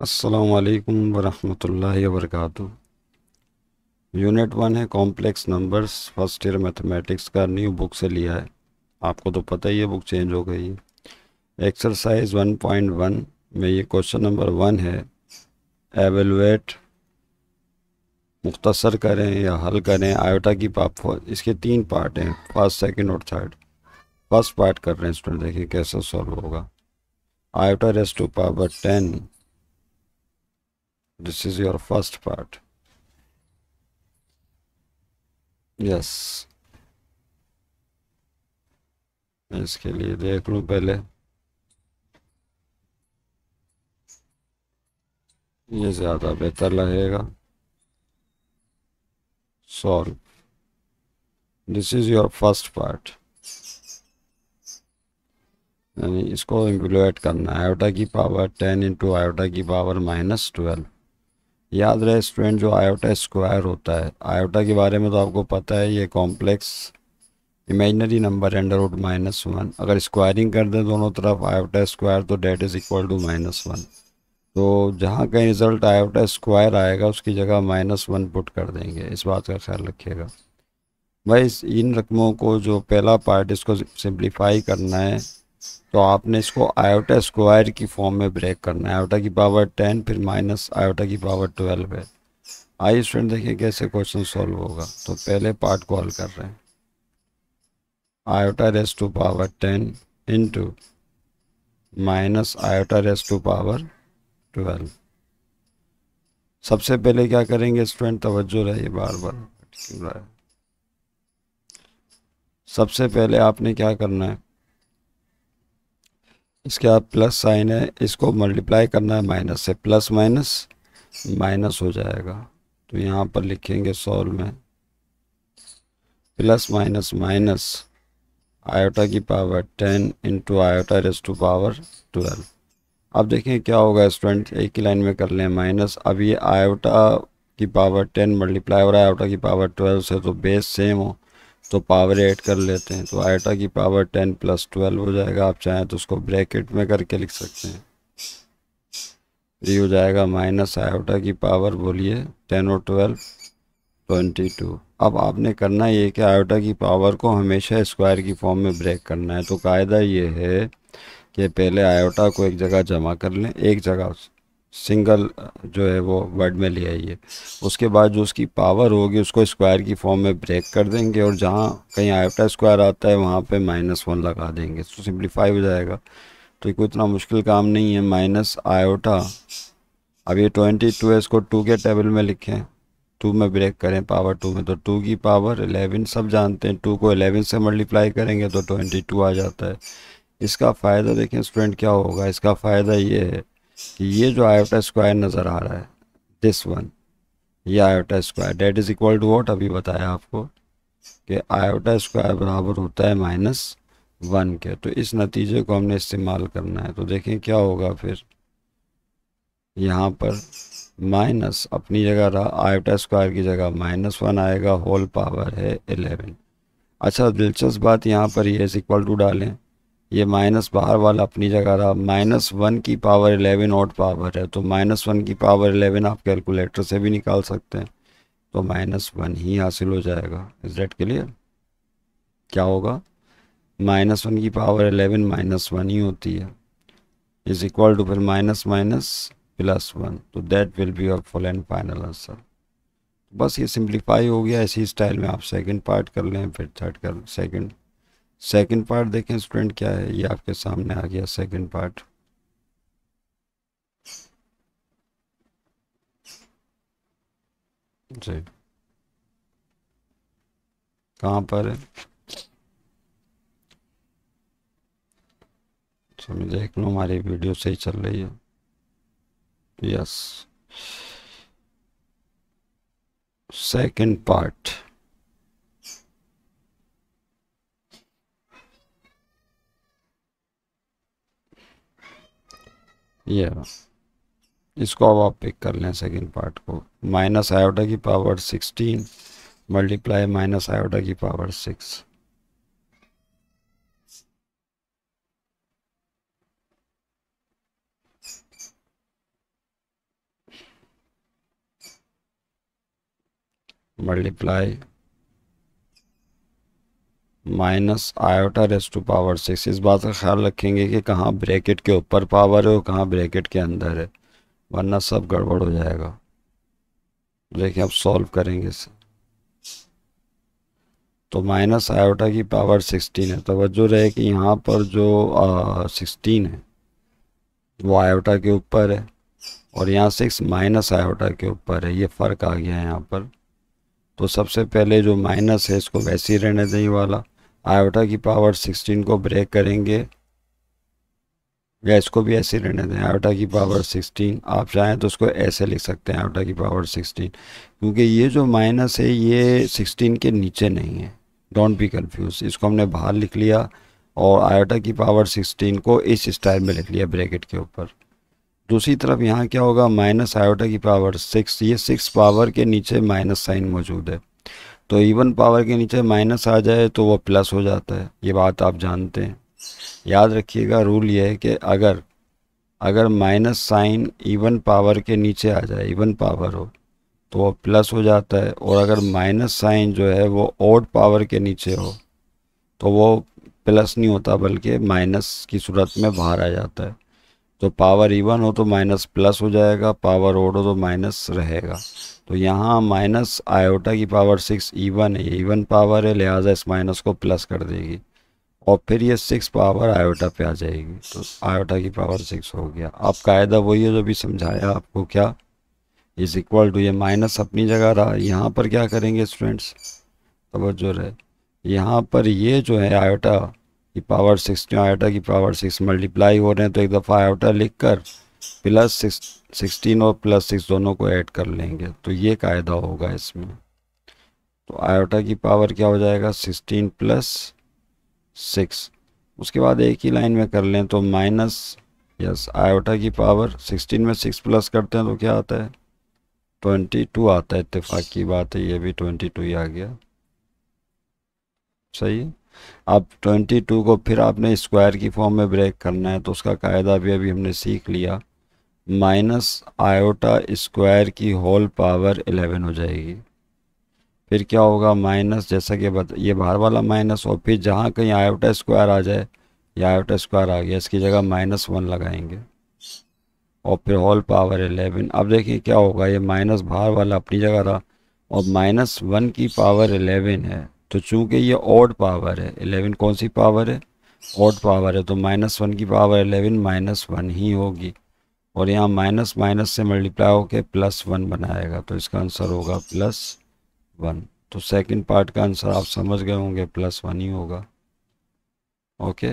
अस्सलामु अलैकुम वरहमतुल्लाहि वबरकातुहू। यूनिट 1 है complex numbers, first year mathematics का, न्यू बुक से लिया है। आपको तो पता ही है बुक चेंज हो गई है। एक्सरसाइज 1.1 में ये क्वेश्चन नंबर 1 है। एवेलुएट, मुख्तसर करें या हल करें आयोटा की पावर। इसके 3 पार्ट हैं, फर्स्ट सेकंड और थर्ड। फर्स्ट पार्ट कर रहे हैं स्टूडेंट, देखिए कैसे सॉल्व होगा। Iota raise to power 10, this is your first part. Yes, इसके लिए देख लूँ पहले, ये ज़्यादा बेहतर लगेगा। Solve, this is your first part, यानी इसको इवेलुएट करना है। आयोटा की पावर 10 इंटू आयोटा की पावर -12। याद रहे स्टूडेंट, जो आयोटा स्क्वायर होता है, आयोटा के बारे में तो आपको पता है, ये कॉम्प्लेक्स इमेजिनरी नंबर √-1। अगर स्क्वायरिंग कर दें दोनों तरफ आयोटा स्क्वायर तो डेट इज़ इक्वल टू -1। तो जहाँ कहीं रिज़ल्ट आयोटा स्क्वायर आएगा उसकी जगह -1 पुट कर देंगे, इस बात का ख्याल रखिएगा भाई। इन रकमों को, जो पहला पार्ट, इसको सिंप्लीफाई करना है तो आपने इसको आयोटा स्क्वायर की फॉर्म में ब्रेक करना है। आयोटा की पावर 10 फिर माइनस आयोटा की पावर 12 है। आइए स्टूडेंट देखिए कैसे क्वेश्चन सॉल्व होगा। तो पहले पार्ट को हल कर रहे हैं। Iota raise to power 10 into minus iota raise to power 12। सबसे पहले क्या करेंगे स्टूडेंट, तवज्जो रहिए, बार बार क्यों रहा है। सबसे पहले आपने क्या करना है, इसके आप प्लस साइन है, इसको मल्टीप्लाई करना है माइनस से। प्लस माइनस माइनस हो जाएगा, तो यहाँ पर लिखेंगे सॉल्व में प्लस माइनस माइनस आयोटा की power 10 into iota raise to power 12। अब देखें क्या होगा स्टूडेंट, एक ही लाइन में कर लें माइनस। अब ये आयोटा की पावर 10 मल्टीप्लाई हो रहा है आयोटा की पावर 12 से, तो बेस सेम हो तो पावर ऐड कर लेते हैं। तो आयोटा की पावर 10 प्लस 12 हो जाएगा। आप चाहें तो उसको ब्रैकेट में करके लिख सकते हैं। ये हो जाएगा माइनस आयोटा की पावर, बोलिए 10 और 12 22। अब आपने करना ये कि आयोटा की पावर को हमेशा स्क्वायर की फॉर्म में ब्रेक करना है। तो कायदा ये है कि पहले आयोटा को एक जगह जमा कर लें, एक जगह सिंगल जो है वो वर्ड में ले आइए। उसके बाद जो उसकी पावर होगी उसको स्क्वायर की फॉर्म में ब्रेक कर देंगे, और जहाँ कहीं आयोटा स्क्वायर आता है वहाँ पे -1 लगा देंगे, तो सिंप्लीफाई हो जाएगा। तो ये कोई इतना मुश्किल काम नहीं है। माइनस आयोटा, अब ये 22 है, इसको 2 के टेबल में लिखें, 2 में ब्रेक करें पावर 2 में, तो 2 की पावर 11 सब जानते हैं। 2 को 11 से मल्टीप्लाई करेंगे तो 22 आ जाता है। इसका फ़ायदा देखें स्टूडेंट क्या होगा, इसका फ़ायदा ये है कि ये जो आयोटा स्क्वायर नज़र आ रहा है, दिस वन, ये iota square that is equal to what, अभी बताया आपको कि आयोटा स्क्वायर बराबर होता है -1 के। तो इस नतीजे को हमने इस्तेमाल करना है। तो देखें क्या होगा फिर, यहाँ पर माइनस अपनी जगह रहा, आयोटा स्क्वायर की जगह -1 आएगा, होल पावर है 11। अच्छा दिलचस्प बात यहाँ पर ये इज इक्वल टू डालें, ये माइनस बाहर वाला अपनी जगह रहा। -1 की पावर 11 ऑड पावर है, तो -1 की पावर 11 आप कैलकुलेटर से भी निकाल सकते हैं, तो -1 ही हासिल हो जाएगा। Is that clear? क्या होगा, -1 की पावर 11 -1 ही होती है, इज इक्वल टू फिर माइनस माइनस +1, तो that will be your full and final answer. बस ये सिंप्लीफाई हो गया। इसी स्टाइल में आप सेकंड पार्ट कर लें, फिर थर्ड कर। सेकंड पार्ट देखें स्टूडेंट क्या है, ये आपके सामने आ गया सेकंड पार्ट। जी, कहाँ पर है, अच्छा मैं देख लूँ, हमारी वीडियो सही चल रही है। Yes, second part. ये इसको अब आप पिक कर लें सेकंड पार्ट को। माइनस आयोटा की पावर 16 मल्टीप्लाई माइनस आयोटा की power 6। Multiply minus iota raise to power 6। इस बात का ख्याल रखेंगे कि कहाँ ब्रैकेट के ऊपर पावर है और कहाँ ब्रैकेट के अंदर है, वरना सब गड़बड़ हो जाएगा। देखिए अब सॉल्व करेंगे इसे। तो माइनस आयोटा की पावर 16 है। तवज्जो रहे कि यहाँ पर जो 16 है वो आयोटा के ऊपर है और यहाँ 6 माइनस आयोटा के ऊपर है, ये फ़र्क आ गया है यहाँ पर। तो सबसे पहले जो माइनस है इसको वैसे ही रहने दें, ये वाला आयोटा की पावर 16 को ब्रेक करेंगे, या इसको भी ऐसे ही रहने दें आयोटा की पावर 16। आप चाहें तो उसको ऐसे लिख सकते हैं आयोटा की पावर 16, क्योंकि ये जो माइनस है ये 16 के नीचे नहीं है, डोंट बी कंफ्यूज। इसको हमने बाहर लिख लिया और आयोटा की पावर 16 को इस स्टाइल में लिख लिया ब्रैकेट के ऊपर। दूसरी तरफ यहाँ क्या होगा, माइनस आयोटा की पावर 6, ये 6 पावर के नीचे माइनस साइन मौजूद है, तो इवन पावर के नीचे माइनस आ जाए तो वो प्लस हो जाता है, ये बात आप जानते हैं। याद रखिएगा रूल ये है कि अगर माइनस साइन इवन पावर के नीचे आ जाए, इवन पावर हो तो वो प्लस हो जाता है, और अगर माइनस साइन जो है वो ऑड पावर के नीचे हो तो वो प्लस नहीं होता बल्कि माइनस की सूरत में बाहर आ जाता है। तो पावर इवन हो तो माइनस प्लस हो जाएगा, पावर ऑड हो तो माइनस रहेगा। तो यहाँ माइनस आयोटा की पावर 6 इवन है, ये इवन पावर है, लिहाजा इस माइनस को प्लस कर देगी और फिर ये 6 पावर आयोटा पे आ जाएगी, तो आयोटा की पावर 6 हो गया। अब कायदा वही है जो भी समझाया आपको, क्या इज इक्वल टू, ये माइनस अपनी जगह रहा, यहाँ पर क्या करेंगे स्टूडेंट्स, तवज्जो रहे, यहाँ पर ये जो है आयोटा की पावर 16 आयोटा की पावर 6 मल्टीप्लाई हो रहे हैं, तो एक दफ़ा आयोटा लिख कर प्लस 16 और प्लस 6 दोनों को ऐड कर लेंगे, तो ये कायदा होगा इसमें। तो आयोटा की पावर क्या हो जाएगा, 16 प्लस 6। उसके बाद एक ही लाइन में कर लें तो माइनस, यस, आयोटा की पावर 16 में 6 प्लस करते हैं तो क्या आता है, 22 आता है। इत्तेफाक की बात है, ये भी 22 ही आ गया, सही है। अब 22 को फिर आपने स्क्वायर की फॉर्म में ब्रेक करना है, तो उसका कायदा भी अभी हमने सीख लिया, माइनस आयोटा स्क्वायर की होल पावर 11 हो जाएगी। फिर क्या होगा, माइनस, जैसा कि ये बाहर वाला माइनस, और फिर जहाँ कहीं आयोटा स्क्वायर आ जाए, या आयोटा स्क्वायर आ गया, इसकी जगह -1 लगाएंगे और फिर होल पावर 11। अब देखिए क्या होगा, ये माइनस बाहर वाला अपनी जगह रहा और -1 की पावर 11 है, तो चूंकि ये ऑड पावर है, 11 कौन सी पावर है, ऑड पावर है, तो -1 की पावर 11 -1 ही होगी, और यहाँ माइनस माइनस से मल्टीप्लाई होकर +1 बनाएगा, तो इसका आंसर होगा +1। तो सेकंड पार्ट का आंसर आप समझ गए होंगे, +1 ही होगा। ओके,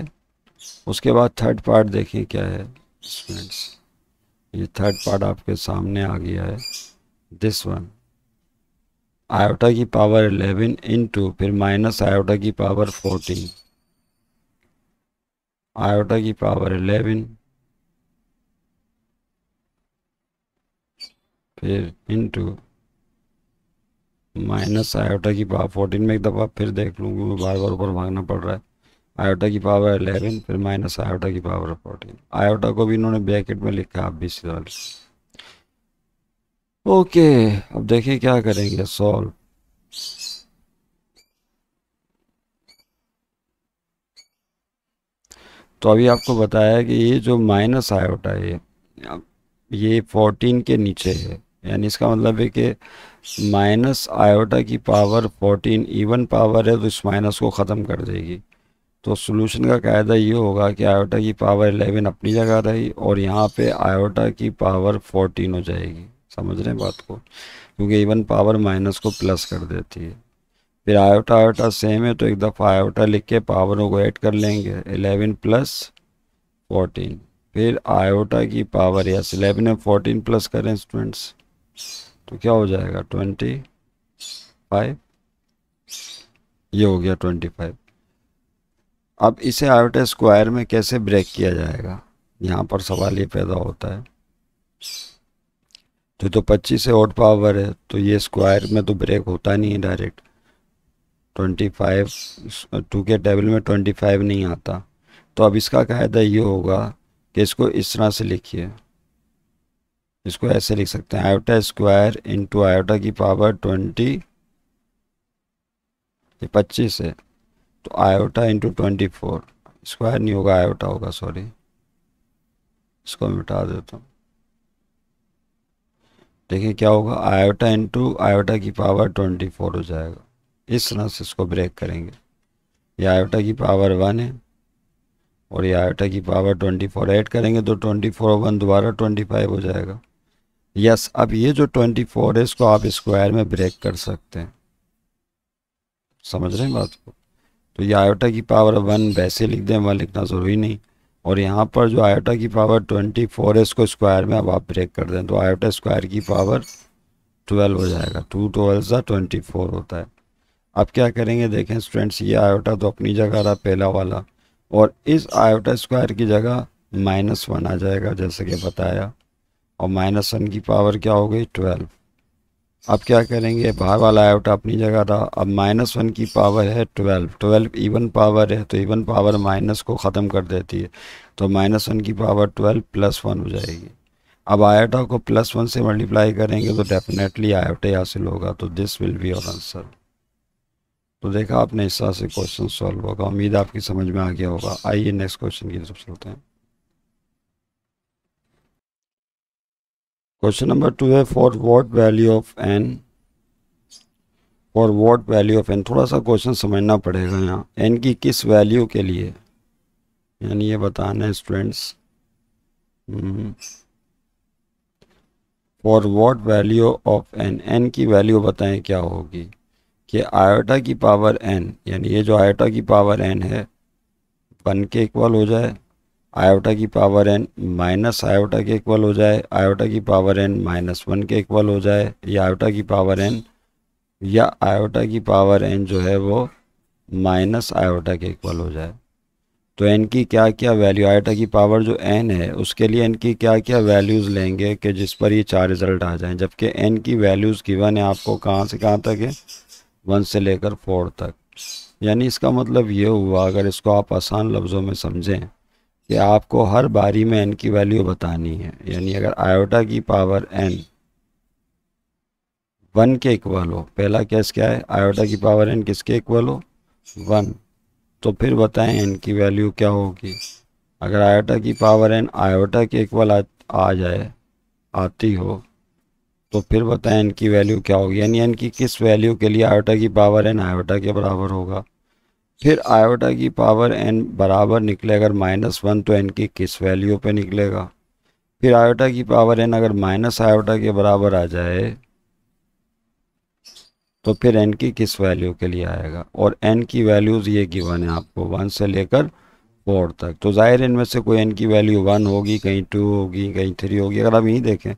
उसके बाद थर्ड पार्ट देखें क्या है स्टूडेंट्स, ये थर्ड पार्ट आपके सामने आ गया है, दिस वन, आयोटा की पावर 11 इंटू फिर माइनस आयोटा की पावर 14, आयोटा की पावर 11 फिर इंटू माइनस आयोटा की पावर 14। में एक दफ़ा फिर देख लूँ क्योंकि बार बार ऊपर भागना पड़ रहा है, आयोटा की पावर 11 फिर माइनस आयोटा की पावर 14। आयोटा को भी इन्होंने ब्रैकेट में लिखा, आप भी सीधा। ओके, अब देखिए क्या करेंगे, सॉल्व। तो अभी आपको बताया कि ये जो माइनस आयोटा है ये 14 के नीचे है, यानी इसका मतलब है कि माइनस आयोटा की पावर 14 इवन पावर है, तो इस माइनस को ख़त्म कर देगी। तो सॉल्यूशन का कायदा ये होगा कि आयोटा की पावर 11 अपनी जगह रही और यहाँ पे आयोटा की पावर 14 हो जाएगी। समझ रहे हैं बात को, क्योंकि इवन पावर माइनस को प्लस कर देती है। फिर आयोटा आयोटा सेम है तो एक दफ़ा आयोटा लिख के पावरों को ऐड कर लेंगे, 11 प्लस 14। फिर आयोटा की पावर, यस 11 में 14 प्लस करें स्टूडेंट्स तो क्या हो जाएगा, 25, ये हो गया 25। अब इसे आयोटा स्क्वायर में कैसे ब्रेक किया जाएगा, यहाँ पर सवाल ये पैदा होता है। तो 25 से ऑड पावर है तो ये स्क्वायर में तो ब्रेक होता नहीं है डायरेक्ट, 25 2 के टेबल में 25 नहीं आता। तो अब इसका कायदा ये होगा कि इसको इस तरह से लिखिए, इसको ऐसे लिख सकते हैं, आयोटा स्क्वायर इंटू आयोटा की पावर 25 ये 25 है, तो आयोटा इंटू 24, स्क्वायर नहीं होगा आयोटा होगा, सॉरी, इसको मिटा देता हूँ। देखिए क्या होगा, आयोटा इंटू आयोटा की पावर 24 हो जाएगा। इस तरह से इसको ब्रेक करेंगे। ये आयोटा की पावर 1 है और ये आयोटा की पावर 24 ऐड करेंगे तो 24 और 1 दोबारा 25 हो जाएगा। यस, अब ये जो 24 है इसको आप स्क्वायर में ब्रेक कर सकते हैं। समझ रहे हैं बात को? तो ये आयोटा की पावर 1 वैसे लिख दें, 1 लिखना ज़रूरी नहीं। और यहाँ पर जो आयोटा की पावर 24 है इसको स्क्वायर में अब आप ब्रेक कर दें तो आयोटा स्क्वायर की पावर 12 हो जाएगा। 2 12 24 होता है। अब क्या करेंगे, देखें स्टूडेंट्स, ये आयोटा तो अपनी जगह रहा पहला वाला, और इस आयोटा स्क्वायर की जगह -1 आ जाएगा जैसे कि बताया, और -1 की पावर क्या हो गई, 12। अब क्या करेंगे, बाहर वाला आयोटा अपनी जगह रहा, अब -1 की पावर है 12, 12 इवन पावर है तो इवन पावर माइनस को ख़त्म कर देती है, तो -1 की पावर 12 +1 हो जाएगी। अब आयोटा को +1 से मल्टीप्लाई करेंगे तो डेफिनेटली आयोटा हासिल होगा, तो this will be your answer. तो देखा आपने, इस तरह से क्वेश्चन सॉल्व होगा। उम्मीद आपकी समझ में आ गया होगा। आइए नेक्स्ट क्वेश्चन की तरफ चलते हैं। क्वेश्चन नंबर 2 है, for what value of n, थोड़ा सा क्वेश्चन समझना पड़ेगा यहाँ। एन की किस वैल्यू के लिए, यानी ये बताना है students, for what value of n, n की वैल्यू बताएं क्या होगी कि आयोटा की पावर एन, यानी ये जो आयोटा की पावर एन है 1 के इक्वल हो जाए, आयोटा की पावर एन माइनस आयोटा के इक्वल हो जाए, आयोटा की पावर एन -1 के इक्वल हो जाए, या आयोटा की पावर एन, या आयोटा की पावर एन जो है वो माइनस आयोटा के इक्वल हो जाए। तो एन की क्या क्या वैल्यू, आयोटा की पावर जो एन है उसके लिए एन की क्या क्या वैल्यूज़ लेंगे कि जिस पर ये 4 रिज़ल्ट आ जाएं, जबकि एन की वैल्यूज़ गिवन है आपको कहाँ से कहाँ तक है, 1 से लेकर 4 तक। यानी इसका मतलब ये हुआ, अगर इसको आप आसान लफ्ज़ों में समझें, कि आपको हर बारी में एन की वैल्यू बतानी है। यानी अगर आयोटा की पावर एन 1 के इक्वल हो, पहला केस क्या है, आयोटा की पावर एन किसके इक्वल हो, 1, तो फिर बताएं एन की वैल्यू क्या होगी। अगर आयोटा की पावर एन आयोटा के इक्वल आ जाए, आती हो, तो फिर बताएं एन की वैल्यू क्या होगी। यानी एन की किस वैल्यू के लिए आयोटा की पावर एन आयोटा के बराबर होगा। फिर आयोटा की पावर एन बराबर निकले अगर -1 तो एन की किस वैल्यू पे निकलेगा। फिर आयोटा की पावर एन अगर माइनस आयोटा के बराबर आ जाए तो फिर एन की किस वैल्यू के लिए आएगा। और एन की वैल्यूज़ ये गिवन है आपको 1 से लेकर 4 तक। तो ज़ाहिर इनमें से कोई एन की वैल्यू 1 होगी, कहीं 2 होगी, कहीं 3 होगी। अगर आप यहीं देखें,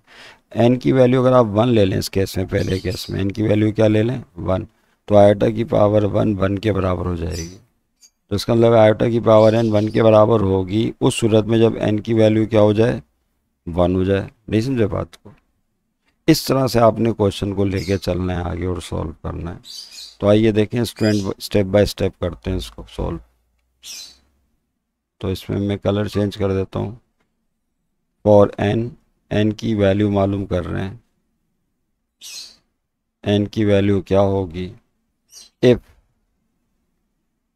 एन की वैल्यू अगर आप 1 ले लें, इस केस में पहले केस में एन की वैल्यू क्या ले लें, 1, तो आयोटा की पावर 1 के बराबर हो जाएगी। तो इसका मतलब आयोटा की पावर एन 1 के बराबर होगी उस सूरत में जब एन की वैल्यू क्या हो जाए, 1 हो जाए। नहीं समझे बात को? इस तरह से आपने क्वेश्चन को लेके चलना है आगे और सॉल्व करना है। तो आइए देखें स्टूडेंट, स्टेप बाय स्टेप करते हैं इसको सॉल्व। तो इसमें मैं कलर चेंज कर देता हूँ। फॉर एन, एन की वैल्यू मालूम कर रहे हैं, एन की वैल्यू क्या होगी इफ़,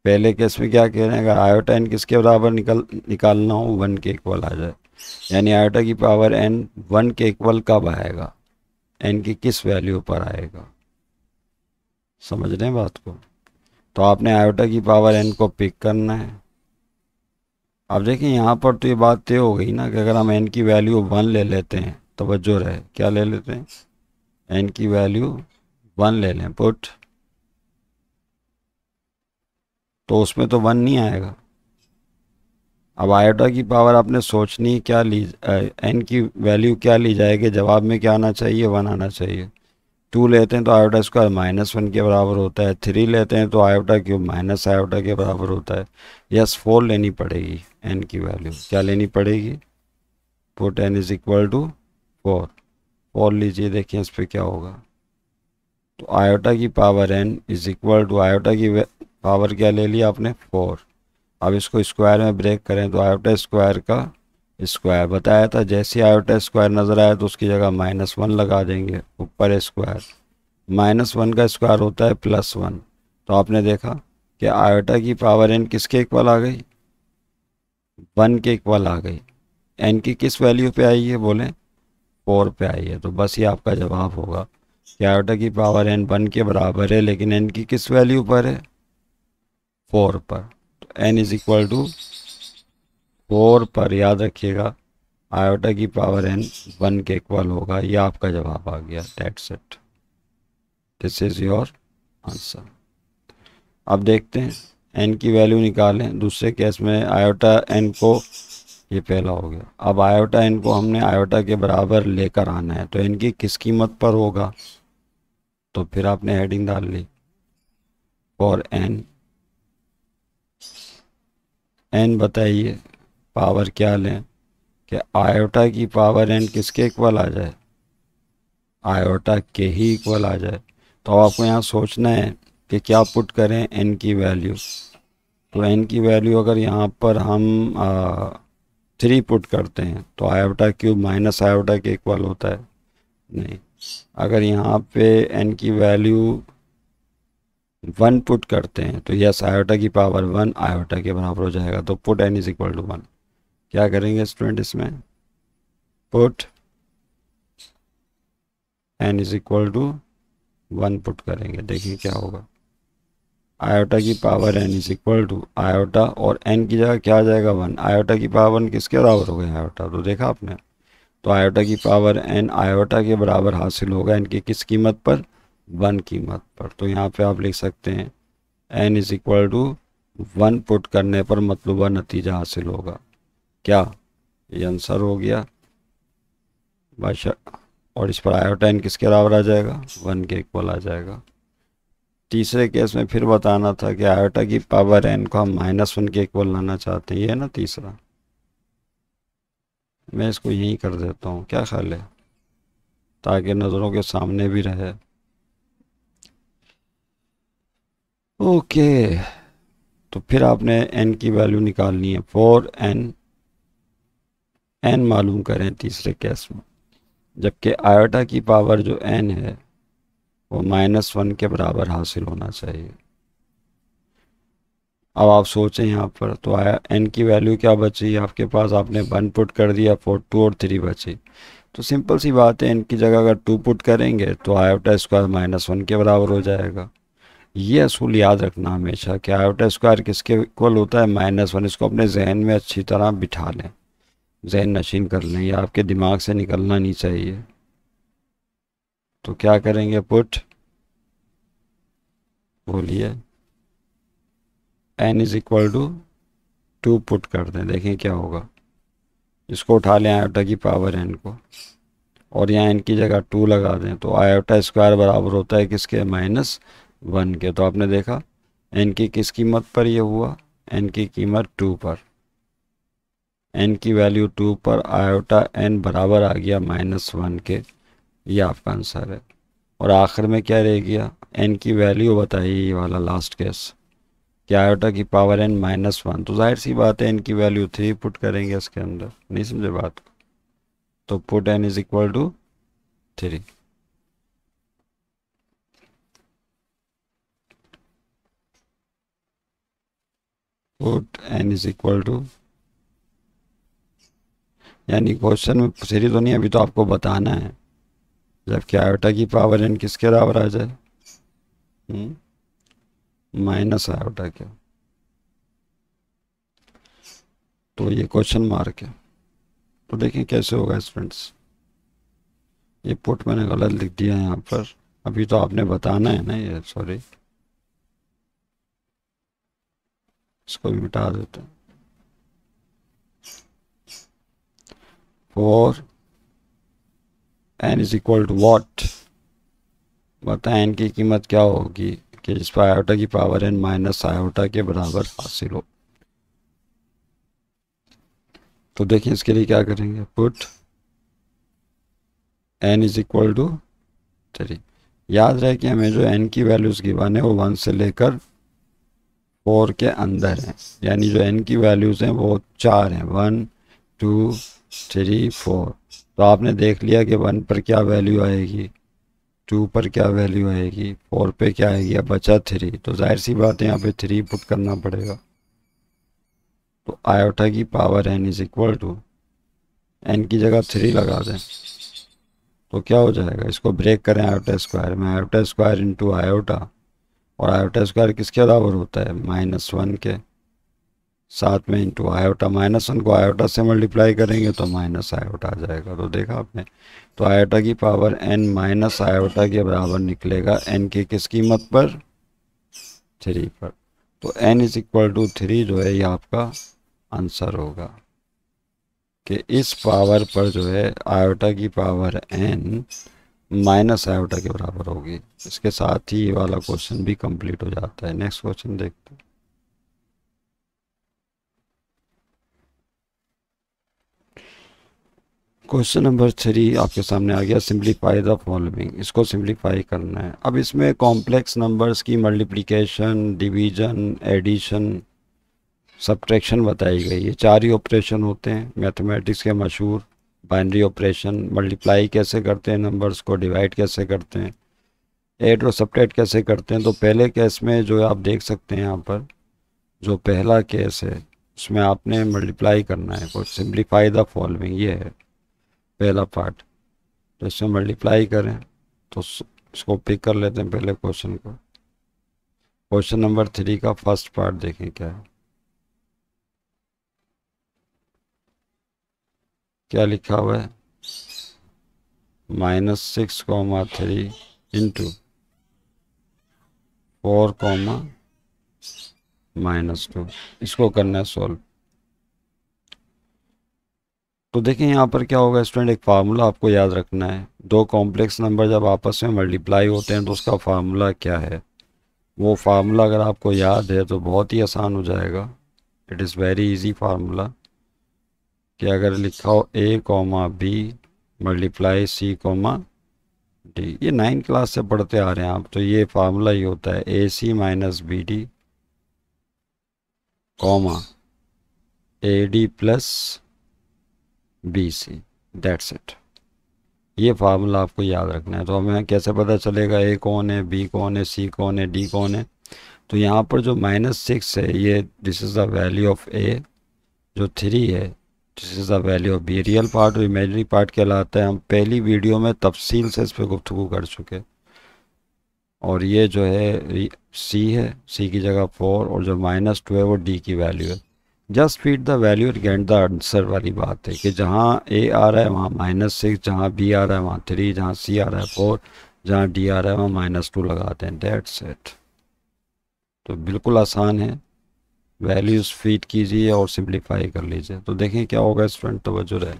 पहले केस में क्या कह रहे हैं, अगर आयोटा एन किसके बराबर निकालना हो, 1 के इक्वल आ जाए। यानी आयोटा की पावर एन 1 के इक्वल कब आएगा, एन की किस वैल्यू पर आएगा। समझ रहे हैं बात को? तो आपने आयोटा की पावर एन को पिक करना है। अब देखिए यहाँ पर तो ये बात तय हो गई ना कि अगर हम एन की वैल्यू 1 ले लेते हैं, तवज्जो रहे, क्या ले लेते हैं, एन की वैल्यू 1 ले लें पुट, तो उसमें तो 1 नहीं आएगा। अब आयोटा की पावर आपने सोचनी क्या ली, एन की वैल्यू क्या ली जाएगी, जवाब में क्या आना चाहिए, 1 आना चाहिए। 2 लेते हैं तो आयोटा स्क्वायर -1 के बराबर होता है। 3 लेते हैं तो आयोटा क्यूब माइनस आयोटा के बराबर होता है। यस, 4 लेनी पड़ेगी एन की वैल्यू, क्या लेनी पड़ेगी, put n is equal to 4। 4 लीजिए, देखिए इस पर क्या होगा। तो आयोटा की power n is equal to, iota की पावर क्या ले लिया आपने, 4। अब इसको स्क्वायर में ब्रेक करें तो आयोटा स्क्वायर का स्क्वायर, बताया था जैसे आयोटा स्क्वायर नज़र आया तो उसकी जगह -1 लगा देंगे, ऊपर स्क्वायर, -1 का स्क्वायर होता है +1, तो आपने देखा कि आयोटा की पावर n किसके इक्वल आ गई, 1 के इक्वल आ गई। n की किस वैल्यू पे आई है बोलें, 4 पे आई है। तो बस ये आपका जवाब होगा कि आयोटा की पावर n 1 के बराबर है, लेकिन n की किस वैल्यू पर है, 4 पर। तो n इज इक्वल टू 4 पर, याद रखिएगा, आयोटा की पावर n 1 के इक्वल होगा। ये आपका जवाब आ गया। That's it, this is your answer. अब देखते हैं n की वैल्यू निकालें। दूसरे केस में आयोटा n को, ये पहला हो गया। अब आयोटा n को हमने आयोटा के बराबर लेकर आना है, तो n की किस कीमत पर होगा, तो फिर आपने हेडिंग डाल ली फॉर n। n बताइए पावर क्या लें कि आयोटा की पावर n किसके इक्वल आ जाए, आयोटा के ही इक्वल आ जाए। तो आपको यहाँ सोचना है कि क्या पुट करें n की वैल्यू। तो n की वैल्यू अगर यहाँ पर हम 3 पुट करते हैं तो आयोटा क्यूब माइनस आयोटा के इक्वल होता है, नहीं। अगर यहाँ पे n की वैल्यू 1 पुट करते हैं तो यस, आयोटा की पावर 1 आयोटा के बराबर हो जाएगा। तो put n is equal to 1। क्या करेंगे स्टूडेंट इसमें, put n is equal to 1 put करेंगे। देखिए क्या होगा, आयोटा की power n is equal to iota, और n की जगह क्या आ जाएगा 1। आयोटा की पावर 1 किसके बराबर हो गया, आयोटा। तो देखा आपने, तो आयोटा की पावर n आयोटा के बराबर हासिल होगा n की किस कीमत पर, 1 कीमत पर। तो यहाँ पे आप लिख सकते हैं n is equal to 1 put करने पर मतलूबा नतीजा हासिल होगा। क्या ये आंसर हो गया बादशाह। और इस पर आयोटा n किसके बराबर आ जाएगा, 1 के इक्वल आ जाएगा। तीसरे केस में फिर बताना था कि आयोटा की पावर n को हम -1 के इक्वल लाना चाहते हैं, ये है ना तीसरा। मैं इसको यहीं कर देता हूँ, क्या ख्याल है, ताकि नज़रों के सामने भी रहे। ओके, तो फिर आपने n की वैल्यू निकालनी है फॉर n मालूम करें तीसरे केस में, जबकि आयोटा की पावर जो n है वो -1 के बराबर हासिल होना चाहिए। अब आप सोचें यहाँ पर, तो आया n की वैल्यू क्या बची आपके पास, आपने 1 पुट कर दिया, 4 2 और 3 बची। तो सिंपल सी बात है, n की जगह अगर 2 पुट करेंगे तो आयोटा स्क्वायर -1 के बराबर हो जाएगा। ये असूल याद रखना हमेशा कि आयोटा स्क्वायर किसके इक्वल होता है, -1। इसको अपने जहन में अच्छी तरह बिठा लें, जहन नशीन कर लें, ये आपके दिमाग से निकलना नहीं चाहिए। तो क्या करेंगे, पुट, बोलिए, n is equal to 2 put कर दें, देखें क्या होगा। इसको उठा लें आयोटा की पावर n को, और यहाँ n की जगह 2 लगा दें, तो आयोटा स्क्वायर बराबर होता है किसके, -1 के। तो आपने देखा n की किस कीमत पर ये हुआ, n की कीमत 2 पर। n की वैल्यू 2 पर आयोटा n बराबर आ गया -1 के। ये आपका आंसर है। और आखिर में क्या रह गया, n की वैल्यू बताइए, ये वाला लास्ट केस, कि आयोटा की पावर n -1। तो जाहिर सी बात है n की वैल्यू 3 पुट करेंगे इसके अंदर, नहीं समझे बात को। तो put n is equal to 3। Put n is equal to, यानी क्वेश्चन में 3 तो नहीं, अभी तो आपको बताना है, जबकि आयोटा की पावर n किसके बराबर आ जाए, माइनस आयोटा के। तो ये क्वेश्चन मार्क है। तो देखें कैसे होगा स्टूडेंट्स, ये पुट मैंने गलत लिख दिया है यहाँ पर, अभी तो आपने बताना है ना ये, सॉरी, इसको भी मिटा देते हैं। For n is equal to what, बताएं n की कीमत क्या होगी कि जिस पर आयोटा की पावर n माइनस आयोटा के बराबर हासिल हो। तो देखिए इसके लिए क्या करेंगे, put n is equal to 3। याद रहे कि हमें जो n की वैल्यूज़ गिवन है वो 1 से लेकर 4 के अंदर हैं, यानी जो n की वैल्यूज़ हैं वो 4 हैं, 1 2 3 4। तो आपने देख लिया कि 1 पर क्या वैल्यू आएगी, 2 पर क्या वैल्यू आएगी, 4 पे क्या आएगी, अब बचा 3, तो जाहिर सी बात है यहाँ पे 3 पुट करना पड़ेगा। तो आयोटा की power n is equal to, n की जगह 3 लगा दें तो क्या हो जाएगा, इसको ब्रेक करें आयोटा स्क्वायर में, आयोटा स्क्वायर इंटू आयोटा, और आयोटा स्क्वायर किसके बराबर होता है, -1 के, साथ में इंटू आयोटा, -1 को आयोटा से मल्टीप्लाई करेंगे तो माइनस आयोटा आ जाएगा। तो देखा आपने, तो आयोटा की पावर n माइनस आयोटा के बराबर निकलेगा n की किस कीमत पर, 3 पर। तो n इज इक्वल टू 3 जो है ये आपका आंसर होगा कि इस पावर पर जो है आयोटा की पावर n माइनस आयोटा के बराबर होगी। इसके साथ ही ये वाला क्वेश्चन भी कंप्लीट हो जाता है। नेक्स्ट क्वेश्चन देखते हैं। क्वेश्चन नंबर 3 आपके सामने आ गया, सिंप्लीफाई द फॉलोइंग। इसको सिंप्लीफाई करना है। अब इसमें कॉम्प्लेक्स नंबर्स की मल्टीप्लिकेशन, डिवीजन, एडिशन, सब्ट्रैक्शन बताई गई है। 4 ही ऑपरेशन होते हैं मैथमेटिक्स के मशहूर, बाइनरी ऑपरेशन, मल्टीप्लाई कैसे करते हैं नंबर्स को, डिवाइड कैसे करते हैं, ऐड और सब्ट्रैक्ट कैसे करते हैं। तो पहले केस में जो आप देख सकते हैं यहाँ पर, जो पहला केस है उसमें आपने मल्टीप्लाई करना है, को सिंप्लीफाई द फॉलोइंग, ये है पहला पार्ट। तो इसमें मल्टीप्लाई करें, तो इसको पिक कर लेते हैं पहले क्वेश्चन को। क्वेश्चन नंबर 3 का फर्स्ट पार्ट देखें क्या है, क्या लिखा हुआ है, -6,3 इंटू 4,-2। इसको करना है सॉल्व। तो देखें यहाँ पर क्या होगा स्टूडेंट, एक फार्मूला आपको याद रखना है। दो कॉम्प्लेक्स नंबर जब आपस में मल्टीप्लाई होते हैं तो उसका फार्मूला क्या है, वो फार्मूला अगर आपको याद है तो बहुत ही आसान हो जाएगा। It is very easy formula कि अगर लिखा हो a, b multiply c, d, ये 9 क्लास से पढ़ते आ रहे हैं आप, तो ये फार्मूला ही होता है ac minus B D AD plus BC, that's it. ये फार्मूला आपको याद रखना है। तो हमें कैसे पता चलेगा a कौन है, b कौन है, c कौन है, d कौन है। तो यहाँ पर जो -6 है ये this is the value of a, जो 3 है this is the value of b। Real part और इमेजनरी पार्ट कहलाता है। हम पहली वीडियो में तफसील से इस पर गुफ्तगू कर चुके। और ये जो है c है, c की जगह 4, और जो -2 है वो d की वैल्यू है। जस्ट फीड द वैल्यू और गेट द आंसर वाली बात है कि जहाँ a आ रहा है वहाँ -6, जहाँ b आ रहा है वहाँ 3, जहाँ c आ रहा है 4, जहाँ d आ रहा है वहाँ -2 लगाते हैं, दैट्स इट। तो बिल्कुल आसान है, वैल्यूज़ फीड कीजिए और सिंप्लीफाई कर लीजिए। तो देखें क्या होगा स्टूडेंट, तवज्जो रहे।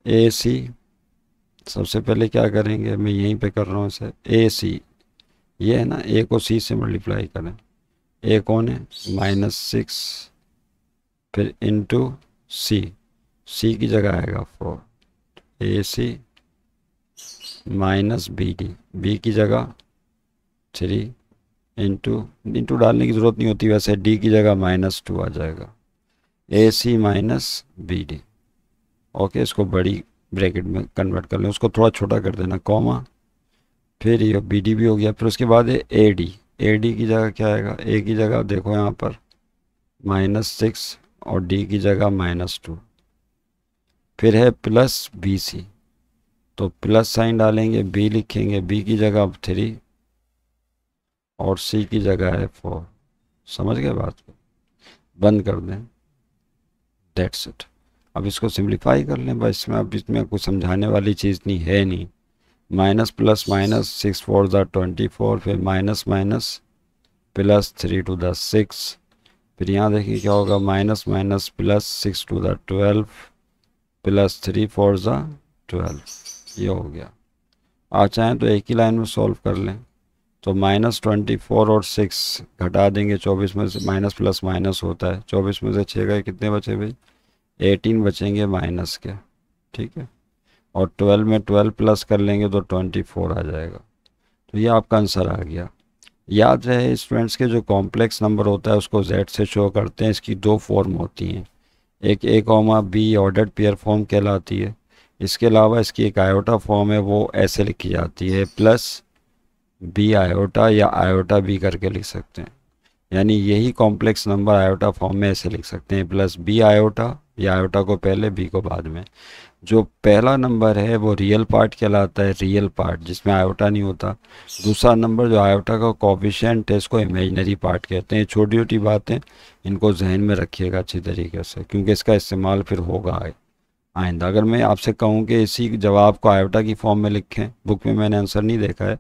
ए सी, सबसे पहले क्या करेंगे, मैं यहीं पे कर रहा हूँ इसे, ए सी, ये है ना, ए को सी से मल्टीप्लाई करें। ए कौन है, -6, फिर इंटू सी, सी की जगह आएगा 4, ए सी माइनस बी डी, बी की जगह 3, इंटू डालने की ज़रूरत नहीं होती वैसे, डी की जगह -2 आ जाएगा, ए सी माइनस बी डी। ओके, इसको बड़ी ब्रैकेट में कन्वर्ट कर लें, उसको थोड़ा छोटा कर देना, कॉमा, फिर ये बी डी भी हो गया। फिर उसके बाद है ए डी, ए डी की जगह क्या आएगा, ए की जगह देखो यहाँ पर -6 और डी की जगह -2। फिर है प्लस बी सी, तो प्लस साइन डालेंगे, बी लिखेंगे, बी की जगह 3 और सी की जगह है 4। समझ गए बात को, बंद कर दें, दैट्स इट। अब इसको सिंप्लीफाई कर लें बस, इसमें अब इसमें कुछ समझाने वाली चीज़ नहीं है नहीं। माइनस प्लस माइनस 6 4 ज़ा 24, फिर माइनस माइनस प्लस 3 2 ज़ा 6, फिर यहाँ देखिए क्या होगा, माइनस माइनस प्लस 6 2 ज़ा 12, प्लस 3 4 ज़ा 12, ये हो गया। आप चाहें तो एक ही लाइन में सॉल्व कर लें। तो -24 और 6 घटा देंगे, 24 में से माइनस प्लस माइनस होता है, 24 में से 6 गए, कितने बचे भाई, 18 बचेंगे माइनस के, ठीक है। और 12 में 12 प्लस कर लेंगे तो 24 आ जाएगा। तो ये आपका आंसर आ गया। याद रहे स्टूडेंट्स के जो कॉम्प्लेक्स नंबर होता है उसको z से शो करते हैं। इसकी 2 फॉर्म होती हैं, एक a, b ordered pair form कहलाती है, इसके अलावा इसकी एक आयोटा फॉर्म है, वो ऐसे लिखी जाती है प्लस बी आयोटा या आयोटा बी करके लिख सकते हैं। यानी यही कॉम्प्लेक्स नंबर आयोटा फॉर्म में ऐसे लिख सकते हैं, प्लस बी आयोटा या आयोटा को पहले बी को बाद में। जो पहला नंबर है वो रियल पार्ट कहलाता है, रियल पार्ट जिसमें आयोटा नहीं होता। दूसरा नंबर जो आयोटा का कोफिशिएंट है इसको इमेजिनरी पार्ट कहते हैं। छोटी छोटी बातें इनको जहन में रखिएगा अच्छी तरीके से, क्योंकि इसका इस्तेमाल फिर होगा आइंदा। अगर मैं आपसे कहूँ कि इसी जवाब को आयोटा की फॉर्म में लिखें, बुक में मैंने आंसर नहीं देखा है,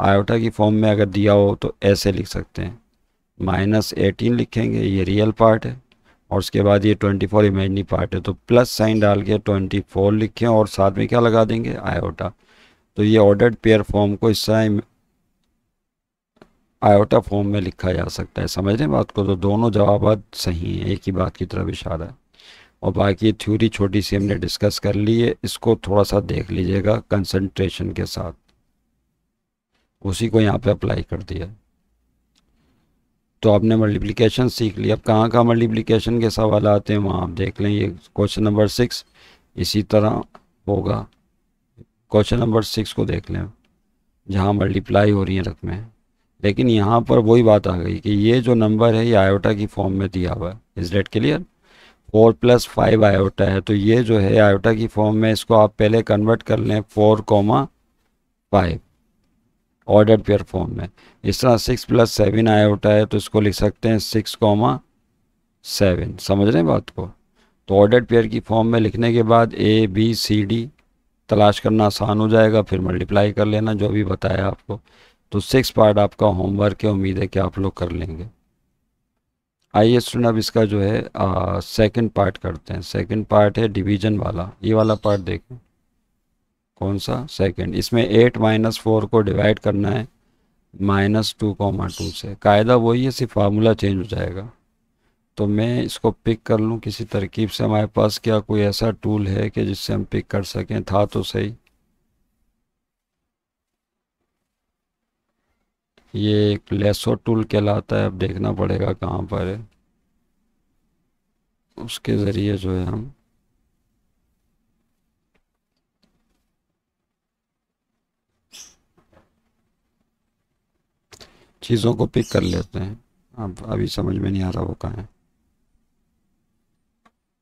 आयोटा की फॉर्म में अगर दिया हो तो ऐसे लिख सकते हैं, -18 लिखेंगे, ये रियल पार्ट है, और उसके बाद ये 24 इमेजिनरी पार्ट है, तो प्लस साइन डाल के 24 लिखें और साथ में क्या लगा देंगे, आयोटा। तो ये ऑर्डर्ड पेयर फॉर्म को इस तरह आयोटा फॉर्म में लिखा जा सकता है। समझ रहे हैं बात को? तो दोनों जवाब सही हैं, एक ही बात की तरफ इशारा है। और बाकी थ्योरी छोटी सी हमने डिस्कस कर ली है, इसको थोड़ा सा देख लीजिएगा कंसंट्रेशन के साथ, उसी को यहाँ पे अप्लाई कर दिया। तो आपने मल्टीप्लिकेशन सीख ली, अब कहाँ कहाँ मल्टीप्लिकेशन के सवाल आते हैं वहाँ आप देख लें। ये क्वेश्चन नंबर 6 इसी तरह होगा। क्वेश्चन नंबर 6 को देख लें, जहाँ मल्टीप्लाई हो रही हैं रकमें, लेकिन यहाँ पर वही बात आ गई कि ये जो नंबर है ये आयोटा की फॉर्म में दिया हुआ है। Is that clear? 4 + 5 आयोटा है, तो ये जो है आयोटा की फॉर्म में, इसको आप पहले कन्वर्ट कर लें 4, 5 ऑर्डर्ड पेयर फॉर्म में। इस तरह 6 + 7 आयोटा है, तो इसको लिख सकते हैं 6, 7। समझ रहे हैं बात को? तो ऑर्डर्ड पेयर की फॉर्म में लिखने के बाद ABCD तलाश करना आसान हो जाएगा, फिर मल्टीप्लाई कर लेना जो भी बताया आपको। तो 6 पार्ट आपका होमवर्क है, उम्मीद है कि आप लोग कर लेंगे। आइए स्टूडेंट, अब इसका जो है सेकंड पार्ट करते हैं। सेकंड पार्ट है डिवीजन वाला, ये वाला पार्ट देखें। कौन सा? सेकंड। इसमें 8 - 4 को डिवाइड करना है -2, से। कायदा वही है, सिर्फ फार्मूला चेंज हो जाएगा। तो मैं इसको पिक कर लूँ किसी तरकीब से। हमारे पास क्या कोई ऐसा टूल है कि जिससे हम पिक कर सकें? था तो सही। ये एक लेसो टूल कहलाता है, अब देखना पड़ेगा कहाँ पर है, उसके ज़रिए जो है हम चीज़ों को पिक कर लेते हैं। अब अभी समझ में नहीं आ रहा वो कहाँ है।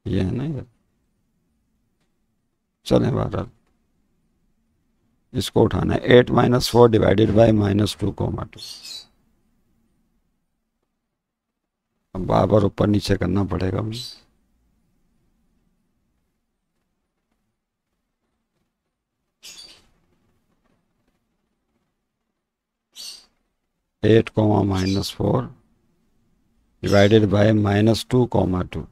ये है ना ये, चलें बहरहाल इसको उठाना है। 8 - 4 डिवाइडेड बाई -2, अब बार बार ऊपर नीचे करना पड़ेगा मुझे। 8, -4 डिवाइडेड बाय -2,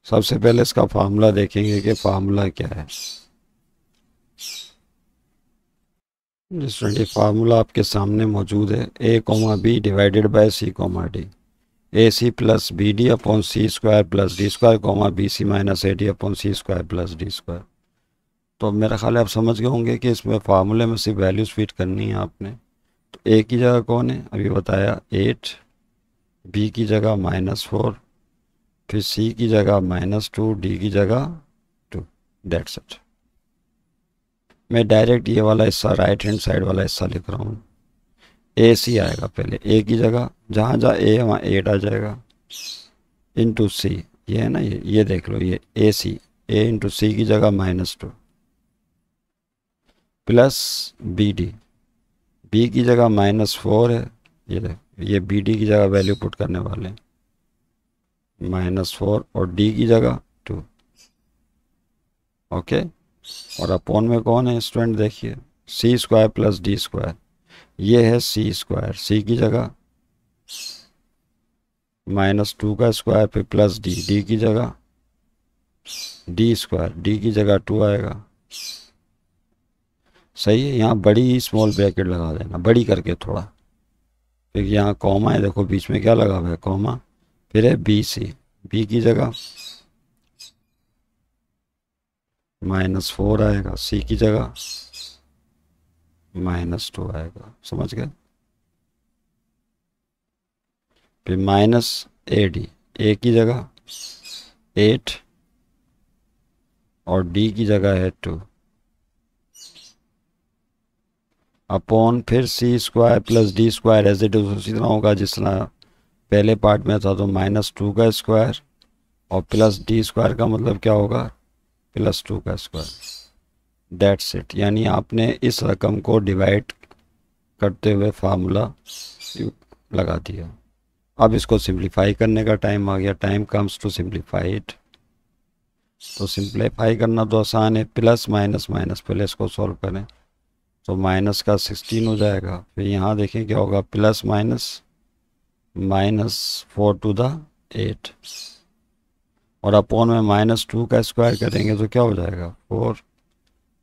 सबसे पहले इसका फार्मूला देखेंगे कि फार्मूला क्या है। जिस फार्मूला आपके सामने मौजूद है, A, B divided by C, D, AC + BD upon C² + D², BC - AD upon C² + D²। तो मेरा ख्याल है आप समझ गए होंगे कि इसमें फार्मूले में सिर्फ वैल्यूज फिट करनी है आपने। तो A की जगह कौन है? अभी बताया 8, B की जगह -4, फिर C की जगह -2, D की जगह 2। That's it. मैं डायरेक्ट ये वाला हिस्सा, राइट हैंड साइड वाला हिस्सा लिख रहा हूँ। AC आएगा पहले, A की जगह, जहाँ जहाँ A है वहाँ 8 आ जाएगा, इंटू C। ये है ना, ये देख लो, ये AC, A इंटू C की जगह -2, प्लस BD, B की जगह -4 है, ये BD की जगह वैल्यू पुट करने वाले हैं, -4, और D की जगह 2। ओके। और अपॉन में कौन है स्टूडेंट? देखिए C² + D², ये है C², C की जगह -2 का स्क्वायर, फिर प्लस D की जगह D², D की जगह 2 आएगा। सही है। यहाँ बड़ी स्मॉल ब्रैकेट लगा देना, बड़ी करके थोड़ा। फिर यहाँ कॉमा है, देखो बीच में क्या लगा हुआ है, कॉमा। फिर है BC, B की जगह -4 आएगा, C की जगह -2 आएगा। समझ गए? फिर -AD, A की जगह 8 और d की जगह है 2 अपॉन फिर C square plus D square as it is उसी तरह होगा जिस तरह पहले पार्ट में था, तो -2 का स्क्वायर और प्लस डी स्क्वायर का मतलब क्या होगा, +2 का स्क्वायर। That's it. यानी आपने इस रकम को डिवाइड करते हुए फार्मूला लगा दिया। अब इसको सिंप्लीफाई करने का टाइम आ गया। Time comes to simplify it. तो सिंप्लीफाई करना तो आसान है, प्लस माइनस माइनस, पहले इसको सॉल्व करें तो माइनस का 16 हो जाएगा। फिर यहाँ देखें क्या होगा, प्लस माइनस -4 टू द 8 और अपॉन में -2 का स्क्वायर करेंगे तो क्या हो जाएगा 4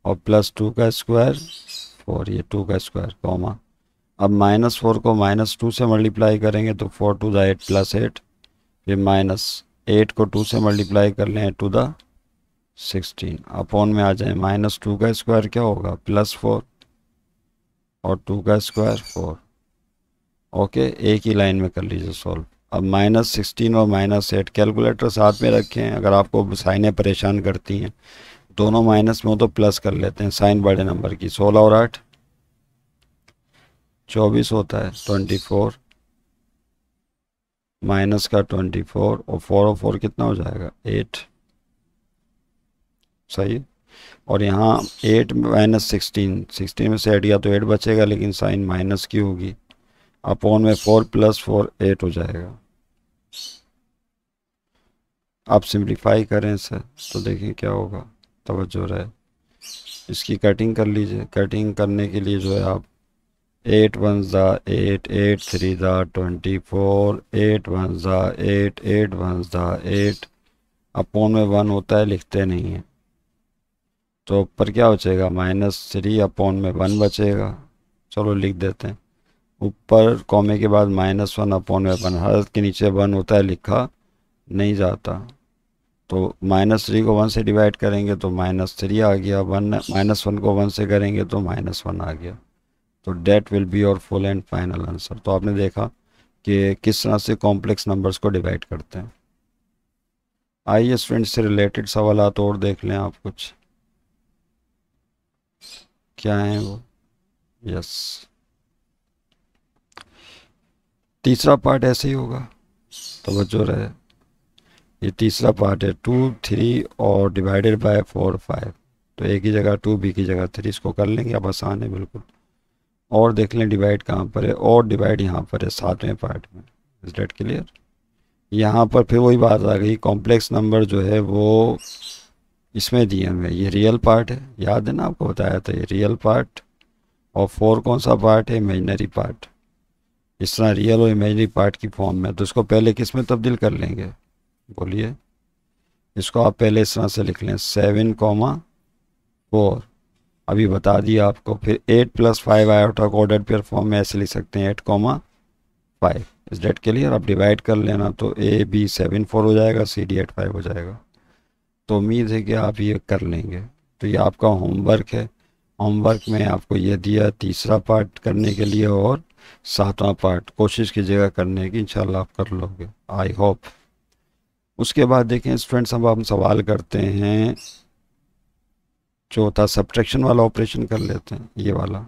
और +2 का स्क्वायर 4, ये 2 का स्क्वायर कॉमा। अब -4 को -2 से मल्टीप्लाई करेंगे तो 4 टू द 8 +8, फिर -8 को 2 से मल्टीप्लाई कर लें टू द 16 अपॉन में आ जाए -2 का स्क्वायर क्या होगा +4 और 2 का स्क्वायर 4। ओके, एक ही लाइन में कर लीजिए सॉल्व। अब -16 और -8 कैलकुलेटर साथ में रखें, अगर आपको साइनें परेशान करती हैं दोनों माइनस में हो तो प्लस कर लेते हैं साइन बड़े नंबर की। 16 और 8 24 होता है, 24 माइनस का 24 और 4 और 4 कितना हो जाएगा 8, सही। और यहाँ 8 -16, 16 में से ऐड किया तो 8 बचेगा लेकिन साइन माइनस की होगी, अपॉन में 4 + 4 8 हो जाएगा। आप सिंप्लीफाई करें इसे तो देखिए क्या होगा, तवज्जो रहे। इसकी कटिंग कर लीजिए। कटिंग करने के लिए जो है आप 8 1 ज़ा 8, 8 3 ज़ा 24, 8 1 ज़ा 8, 8 1 ज़ा 8, अपॉन में 1 होता है लिखते नहीं हैं तो ऊपर क्या बचेगा -3 अपॉन में 1 बचेगा। चलो लिख देते हैं, ऊपर कॉमे के बाद -1 अपॉन में 1, हर के नीचे 1 होता है लिखा नहीं जाता, तो -3 को 1 से डिवाइड करेंगे तो -3 आ गया, -1 को 1 से करेंगे तो -1 आ गया। तो that will be your full and final answer. तो आपने देखा कि किस तरह से कॉम्प्लेक्स नंबर्स को डिवाइड करते हैं। आइए स्टूडेंट से रिलेटेड सवालात और देख लें आप, कुछ क्या है वो। यस, तीसरा पार्ट ऐसे ही होगा, तवज्जो रहे। ये तीसरा पार्ट है 2 3 और डिवाइडेड बाय 4 5, तो एक ही जगह 2 बी की जगह 3, इसको कर लेंगे। अब आसान है बिल्कुल। और देख लें डिवाइड कहाँ पर है, और डिवाइड यहाँ पर है 7वें पार्ट में। Is that clear. यहाँ पर फिर वही बात आ गई, कॉम्प्लेक्स नंबर जो है वो इसमें दिए हुए, ये रियल पार्ट है, याद है ना आपको बताया था, ये रियल पार्ट। और 4 कौन सा पार्ट है, इमेजिनरी पार्ट। इस तरह रियल और इमेजिनरी पार्ट की फॉर्म में, तो इसको पहले किस में तब्दील कर लेंगे, बोलिए। इसको आप पहले इस तरह से लिख लें 7, 4, अभी बता दिया आपको। फिर 8 + 5 आयोटा को ऑर्डर पेयर फॉर्म में ऐसे लिख सकते हैं 8, 5। इस डेट के लिए आप डिवाइड कर लेना तो A B 7 4 हो जाएगा, C D 8 5 हो जाएगा। तो उम्मीद है कि आप ये कर लेंगे। तो ये आपका होमवर्क है। होमवर्क में आपको ये दिया तीसरा पार्ट करने के लिए और 7वां पार्ट कोशिश कीजिएगा करने की, इंशाल्लाह आप कर लोगे, आई होप। उसके बाद देखें स्टूडेंट्स, अब हम सवाल करते हैं चौथा, सब्ट्रैक्शन वाला ऑपरेशन कर लेते हैं, ये वाला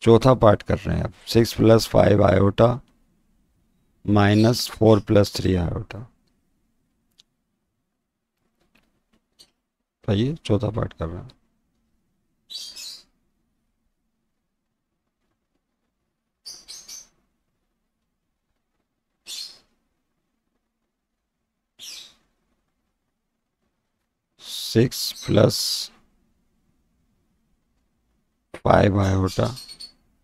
चौथा पार्ट कर रहे हैं अब। 6 + 5 आयोटा -4 + 3 आयोटा, ये चौथा पार्ट कर रहे हैं। +5 आयोटा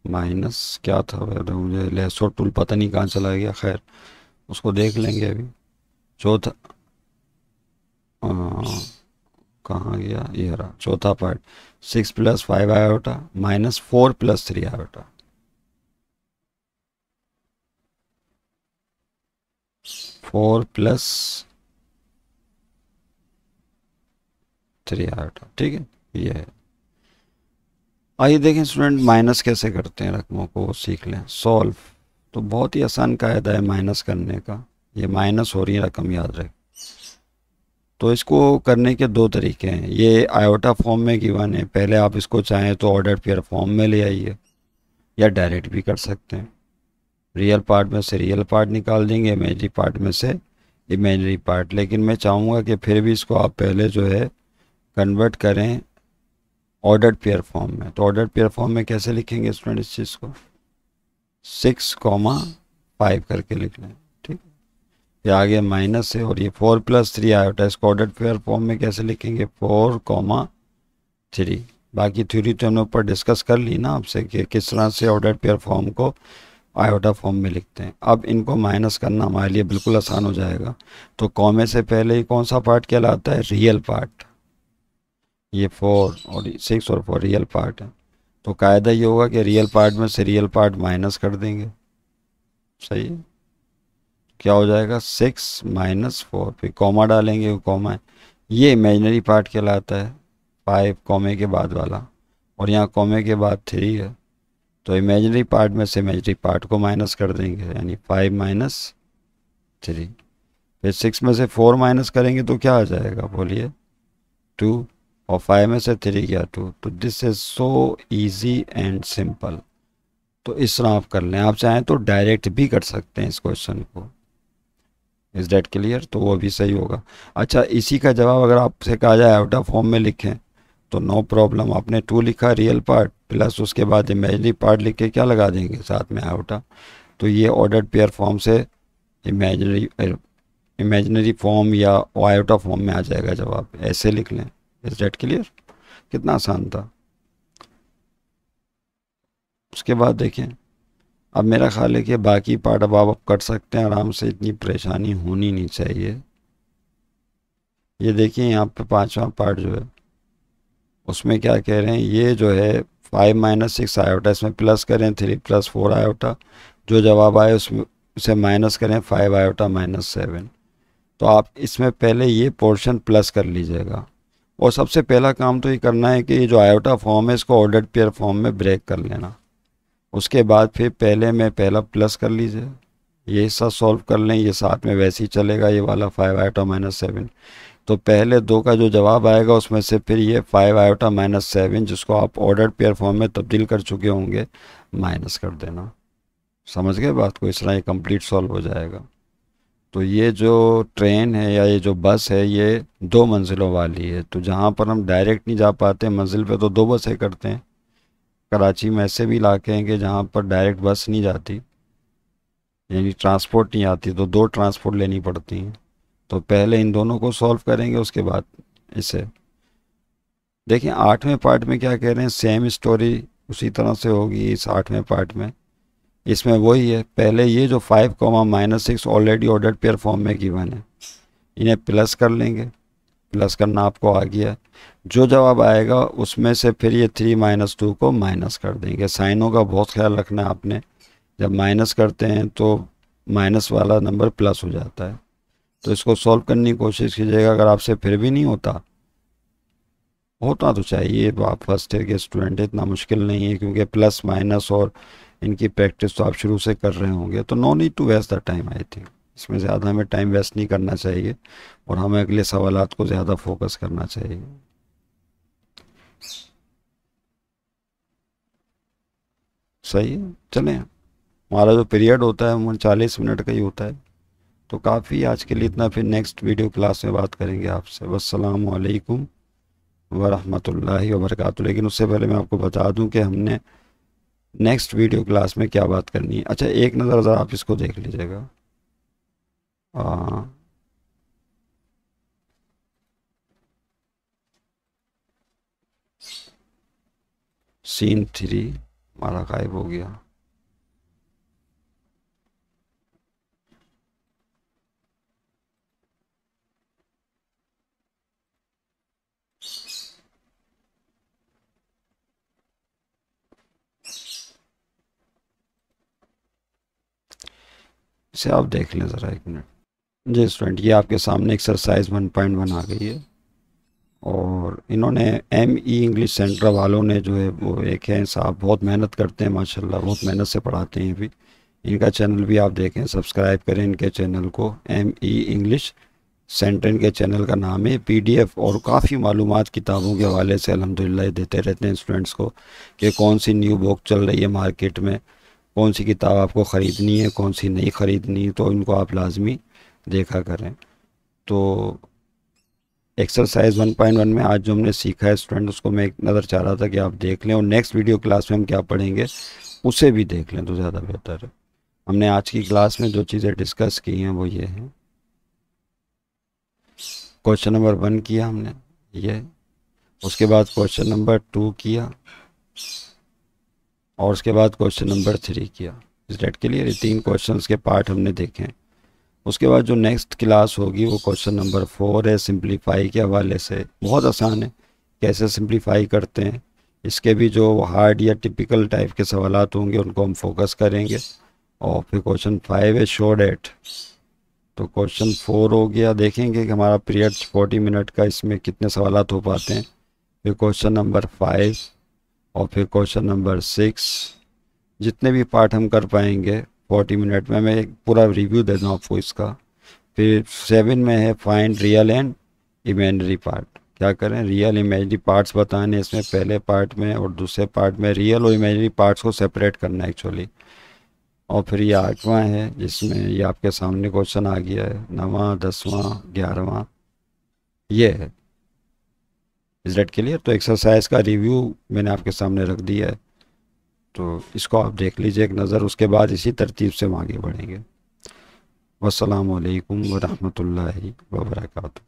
माइनस क्या था वह, मुझे लेसो टूल पता नहीं कहाँ चला गया, खैर उसको देख लेंगे अभी। चौथा कहाँ गया, ये रहा चौथा पार्ट। 6 + 5 आयोटा -4 + 3 आयोटा, 4 + 3 आयोटा, ठीक है ये है। आइए देखें स्टूडेंट माइनस कैसे करते हैं रकमों को, वो सीख लें। सॉल्व तो बहुत ही आसान कायदा है माइनस करने का। ये माइनस हो रही है रकम, याद रखें। तो इसको करने के दो तरीके हैं। ये आयोटा फॉर्म में गिवन है, पहले आप इसको चाहें तो ऑर्डर पेयर फॉर्म में ले आइए, या डायरेक्ट भी कर सकते हैं। रियल पार्ट में से रियल पार्ट निकाल देंगे, इमेजनरी पार्ट में से इमेजनरी पार्ट। लेकिन मैं चाहूँगा कि फिर भी इसको आप पहले जो है कन्वर्ट करें ऑर्डर पेयर फॉर्म में। तो ऑर्डर पेयर फॉर्म में कैसे लिखेंगे स्टूडेंट इस चीज़ को? 6,5 करके लिख लें, ठीक। ये आगे माइनस है और ये 4+3 आयोटा, इसको ऑर्डर पेयर फॉर्म में कैसे लिखेंगे? 4,3। बाकी थ्योरी तो हमने ऊपर डिस्कस कर ली ना आपसे कि किस तरह से ऑर्डर पेयर फॉर्म को आयोटा फॉर्म में लिखते हैं। अब इनको माइनस करना हमारे लिए बिल्कुल आसान हो जाएगा। तो कॉमे से पहले ही कौन सा पार्ट कहलाता है? Real part. ये 4 और 6 और 4 रियल पार्ट है। तो कायदा ये होगा कि रियल पार्ट में से रियल पार्ट माइनस कर देंगे, सही है। क्या हो जाएगा? 6 - 4, फिर कॉमा डालेंगे, कॉमा है, ये इमेजनरी पार्ट कहलाता है, 5 कॉमे के बाद वाला, और यहाँ कॉमे के बाद 3 है। तो इमेजनरी पार्ट में से इमेजनरी पार्ट को माइनस कर देंगे, यानी 5 - 3। फिर 6 में से 4 माइनस करेंगे तो क्या आ जाएगा? बोलिए 2, और 5 में से 3 गया 2। तो this is so easy and simple. तो इस तरह आप कर लें। आप चाहें तो डायरेक्ट भी कर सकते हैं इस क्वेश्चन को। Is that clear? तो वो भी सही होगा। अच्छा, इसी का जवाब अगर आपसे कहा जाए आयोटा फॉर्म में लिखें तो नो प्रॉब्लम। आपने 2 लिखा रियल पार्ट, प्लस उसके बाद इमेजनरी पार्ट लिख के क्या लगा देंगे साथ में? आयोटा। तो ये ऑर्डर्ड पेयर फॉर्म से इमेजनरी फॉर्म या आयोटा फॉर्म में आ जाएगा जवाब। ऐसे लिख लें। Is that clear? कितना आसान था। उसके बाद देखें, अब मेरा ख्याल है कि बाकी पार्ट अब आप कर सकते हैं आराम से, इतनी परेशानी होनी नहीं चाहिए। ये देखिए यहाँ पे 5वां पार्ट जो है उसमें क्या कह रहे हैं, ये जो है 5 - 6 आयोटा, इसमें प्लस करें 3 + 4 आयोटा, जो जवाब आए उसमें उसे माइनस करें 5 आयोटा - 7। तो आप इसमें पहले ये पोर्शन प्लस कर लीजिएगा। और सबसे पहला काम तो ये करना है कि ये जो आयोटा फॉर्म है इसको ऑर्डर्ड पेयर फॉर्म में ब्रेक कर लेना। उसके बाद फिर पहले में पहला प्लस कर लीजिए, ये हिस्सा सॉल्व कर लें, ये साथ में वैसे ही चलेगा, ये वाला 5 आयोटा - 7। तो पहले 2 का जो जवाब आएगा उसमें से फिर ये 5 आयोटा - 7, जिसको आप ऑर्डर पेयर फॉर्म में तब्दील कर चुके होंगे, माइनस कर देना। समझ गए बात को? इस तरह ये कंप्लीट सॉल्व हो जाएगा। तो ये जो ट्रेन है या ये जो बस है ये 2 मंजिलों वाली है। तो जहाँ पर हम डायरेक्ट नहीं जा पाते मंजिल पे तो 2 बसें करते हैं। कराची में ऐसे भी इलाके हैं कि जहाँ पर डायरेक्ट बस नहीं जाती, यानी ट्रांसपोर्ट नहीं आती, तो 2 ट्रांसपोर्ट लेनी पड़ती हैं। तो पहले इन दोनों को सॉल्व करेंगे, उसके बाद इसे देखें। 8वें पार्ट में क्या कह रहे हैं? सेम स्टोरी उसी तरह से होगी इस 8वें पार्ट में। इसमें वही है, पहले ये जो 5, -6 ऑलरेडी ऑर्डर्ड पेयर फॉर्म में गिवन है, इन्हें प्लस कर लेंगे। प्लस करना आपको आ गया है। जो जवाब आएगा उसमें से फिर ये 3 - 2 को माइनस कर देंगे। साइनों का बहुत ख्याल रखना है आपने, जब माइनस करते हैं तो माइनस वाला नंबर प्लस हो जाता है। तो इसको सॉल्व करने की कोशिश कीजिएगा। अगर आपसे फिर भी नहीं होता तो चाहिए, तो आप फर्स्ट ईयर के स्टूडेंट, इतना मुश्किल नहीं है, क्योंकि प्लस माइनस और इनकी प्रैक्टिस तो आप शुरू से कर रहे होंगे। तो no need to waste the time. I think इसमें ज़्यादा हमें टाइम वेस्ट नहीं करना चाहिए और हमें अगले सवालात को ज़्यादा फोकस करना चाहिए। सही है, चलें। हमारा जो पीरियड होता है वो 40 मिनट का ही होता है, तो काफ़ी आज के लिए इतना। फिर नेक्स्ट वीडियो क्लास में बात करेंगे आपसे। वस्सलामु अलैकुम वरहमतुल्लाहि वबरकातुहू। लेकिन उससे पहले मैं आपको बता दूं कि हमने नेक्स्ट वीडियो क्लास में क्या बात करनी है। अच्छा, एक नज़र ज़रा आप इसको देख लीजिएगा। सीन 3 हमारा गायब हो गया। इसे आप देख लें ज़रा, 1 मिनट। जी स्टूडेंट, ये आपके सामने एक्सरसाइज 1.1 आ गई है। और इन्होंने ME इंग्लिश सेंटर वालों ने जो है वो एक है साहब, बहुत मेहनत करते हैं माशाल्लाह, बहुत मेहनत से पढ़ाते हैं भी। इनका चैनल भी आप देखें, सब्सक्राइब करें इनके चैनल को, ME इंग्लिश सेंटेन के चैनल का नाम है। पीडीएफ और काफ़ी मालूमात किताबों के हवाले से अल्हम्दुलिल्लाह देते रहते हैं स्टूडेंट्स को कि कौन सी न्यू बुक चल रही है मार्केट में, कौन सी किताब आपको ख़रीदनी है, कौन सी नहीं ख़रीदनी है, तो इनको आप लाजमी देखा करें। तो एक्सरसाइज 1.1 में आज जो हमने सीखा है स्टूडेंट, उसको मैं एक नज़र चाह रहा था कि आप देख लें, और नेक्स्ट वीडियो क्लास में हम क्या पढ़ेंगे उसे भी देख लें तो ज़्यादा बेहतर है। हमने आज की क्लास में जो चीज़ें डिस्कस की हैं वो ये हैं। क्वेश्चन नंबर 1 किया हमने ये, उसके बाद क्वेश्चन नंबर 2 किया, और उसके बाद क्वेश्चन नंबर 3 किया। इस डेट के लिए ये 3 क्वेश्चंस के पार्ट हमने देखे हैं। उसके बाद जो नेक्स्ट क्लास होगी वो क्वेश्चन नंबर 4 है, सिंप्लीफाई के हवाले से। बहुत आसान है कैसे सिंप्लीफाई करते हैं, इसके भी जो हार्ड या टिपिकल टाइप के सवालात होंगे उनको हम फोकस करेंगे। और फिर क्वेश्चन 5 है, शो डेट। तो क्वेश्चन 4 हो गया, देखेंगे कि हमारा पीरियड 40 मिनट का, इसमें कितने सवालात हो पाते हैं। फिर क्वेश्चन नंबर 5 और फिर क्वेश्चन नंबर 6, जितने भी पार्ट हम कर पाएंगे 40 मिनट में। मैं एक पूरा रिव्यू दे दूँ आपको इसका। फिर 7 में है find real and imaginary part. क्या करें, रियल इमेजिनरी पार्ट्स बताने इसमें पहले पार्ट में, और दूसरे पार्ट में रियल और इमेजिनरी पार्ट्स को सेपरेट करना है एक्चुअली। और फिर ये 8वां है जिसमें ये आपके सामने क्वेश्चन आ गया है, 9वां 10वां 11वां ये है। इस डेट के लिए तो एक्सरसाइज का रिव्यू मैंने आपके सामने रख दिया है, तो इसको आप देख लीजिए एक नज़र। उसके बाद इसी तरतीब से हम आगे बढ़ेंगे। वस्सलामु अलैकुम वरहमतुल्लाहि वबरकातुहू।